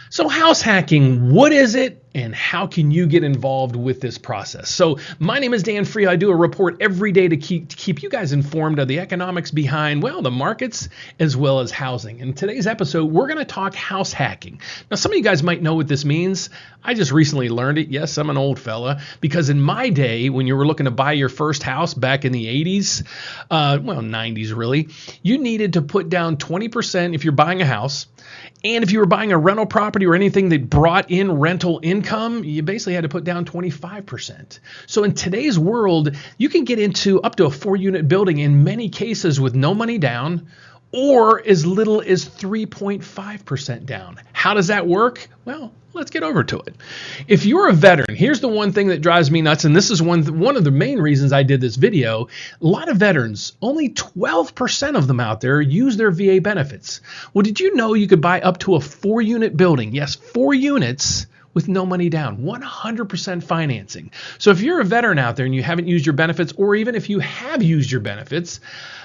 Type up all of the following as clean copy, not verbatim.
So house hacking, what is it and how can you get involved with this process? So my name is Dan Free. I do a report every day to keep you guys informed of the economics behind, well, the markets as well as housing. In today's episode, we're going to talk house hacking. Now, some of you guys might know what this means. I just recently learned it. Yes, I'm an old fella, because in my day, when you were looking to buy your first house back in the 80s, 90s really, you needed to put down 20% if you're buying a house. And if you were buying a rental property or anything that brought in rental income, you basically had to put down 25%. So in today's world, you can get into up to a 4-unit building in many cases with no money down, or as little as 3.5% down. How does that work? Well, let's get over to it. If you're a veteran, here's the one thing that drives me nuts, and this is one of the main reasons I did this video. A lot of veterans, only 12% of them out there use their VA benefits. Well, did you know you could buy up to a 4-unit building? Yes, 4 units with no money down, 100% financing. So if you're a veteran out there and you haven't used your benefits, or even if you have used your benefits,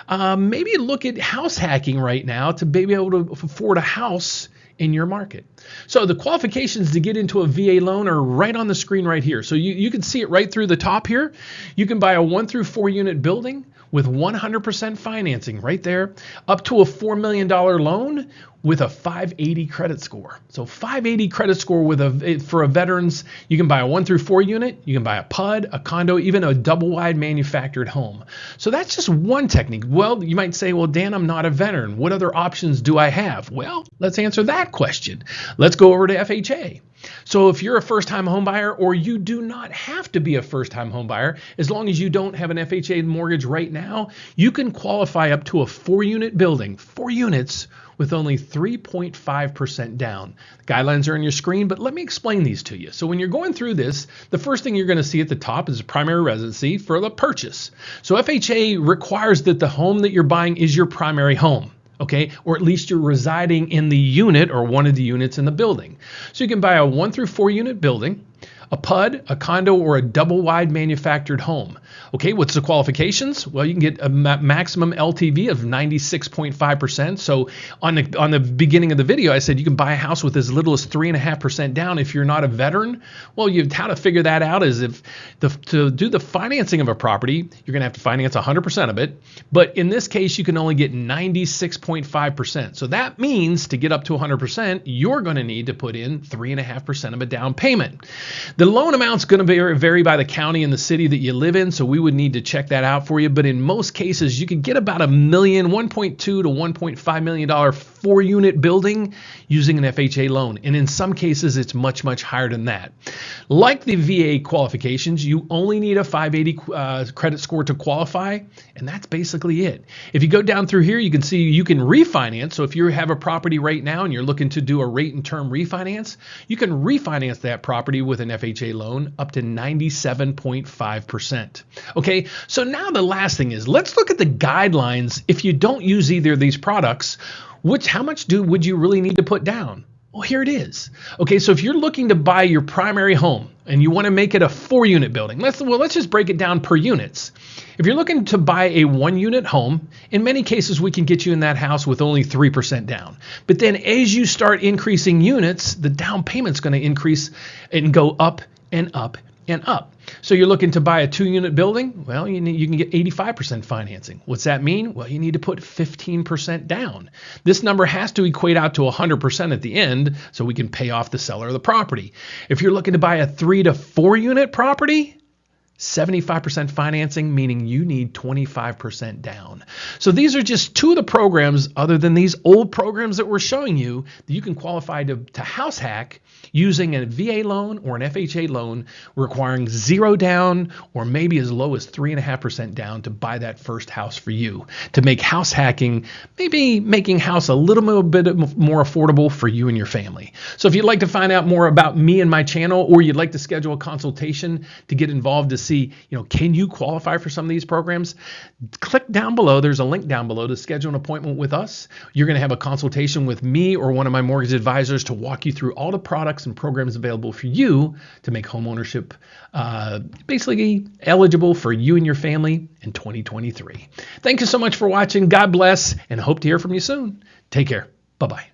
maybe look at house hacking right now to be able to afford a house in your market. So the qualifications to get into a VA loan are right on the screen right here. So you can see it right through the top here. You can buy a 1 through 4 unit building with 100% financing right there, up to a $4 million loan with a 580 credit score. So 580 credit score for a veterans, you can buy a 1 through 4 unit, you can buy a PUD, a condo, even a double wide manufactured home. So that's just one technique. Well, you might say, well, Dan, I'm not a veteran. What other options do I have? Well, let's answer that question. Let's go over to FHA. So if you're a first-time home buyer, or you do not have to be a first-time home buyer, as long as you don't have an FHA mortgage right now, you can qualify up to a 4-unit building, 4 units, with only 3.5% down. The guidelines are on your screen, but let me explain these to you. So when you're going through this, the first thing you're going to see at the top is a primary residency for the purchase. So FHA requires that the home that you're buying is your primary home. Okay, or at least you're residing in the unit or one of the units in the building. So you can buy a 1 through 4 unit building, a PUD, a condo, or a double wide manufactured home. Okay, what's the qualifications? Well, you can get a maximum LTV of 96.5%. So on the beginning of the video, I said you can buy a house with as little as 3.5% down if you're not a veteran. Well, how to figure that out is to do the financing of a property, you're going to have to finance 100% of it. But in this case, you can only get 96.5%. So that means to get up to 100%, you're going to need to put in 3.5% of a down payment. The loan amount's going to vary by the county and the city that you live in, so we would need to check that out for you. But in most cases, you can get about $1.2 to $1.5 million 4-unit building using an FHA loan. And in some cases, it's much, much higher than that. Like the VA qualifications, you only need a 580 credit score to qualify, and that's basically it. If you go down through here, you can see you can refinance. So if you have a property right now and you're looking to do a rate and term refinance, you can refinance that property with an FHA loan up to 97.5%. Okay, so now the last thing is, let's look at the guidelines. If you don't use either of these products, how much would you really need to put down? Well, here it is. Okay, so if you're looking to buy your primary home and you want to make it a 4-unit building, let's just break it down per units. If you're looking to buy a 1-unit home, in many cases we can get you in that house with only 3% down. But then as you start increasing units, the down payment's going to increase and go up and up and up. So you're looking to buy a 2-unit building? Well, you can get 85% financing. What's that mean? Well, you need to put 15% down. This number has to equate out to 100% at the end so we can pay off the seller of the property. If you're looking to buy a 3 to 4 unit property, 75% financing, meaning you need 25% down. So these are just 2 of the programs, other than these old programs that we're showing you, that you can qualify to house hack using a VA loan or an FHA loan requiring 0 down or maybe as low as 3.5% down to buy that first house for you, to make house hacking, maybe making house a little bit more affordable for you and your family. So if you'd like to find out more about me and my channel, or you'd like to schedule a consultation to get involved to see, can you qualify for some of these programs? Click down below. There's a link down below to schedule an appointment with us. You're going to have a consultation with me or one of my mortgage advisors to walk you through all the products and programs available for you to make homeownership basically eligible for you and your family in 2023. Thank you so much for watching. God bless, and hope to hear from you soon. Take care. Bye-bye.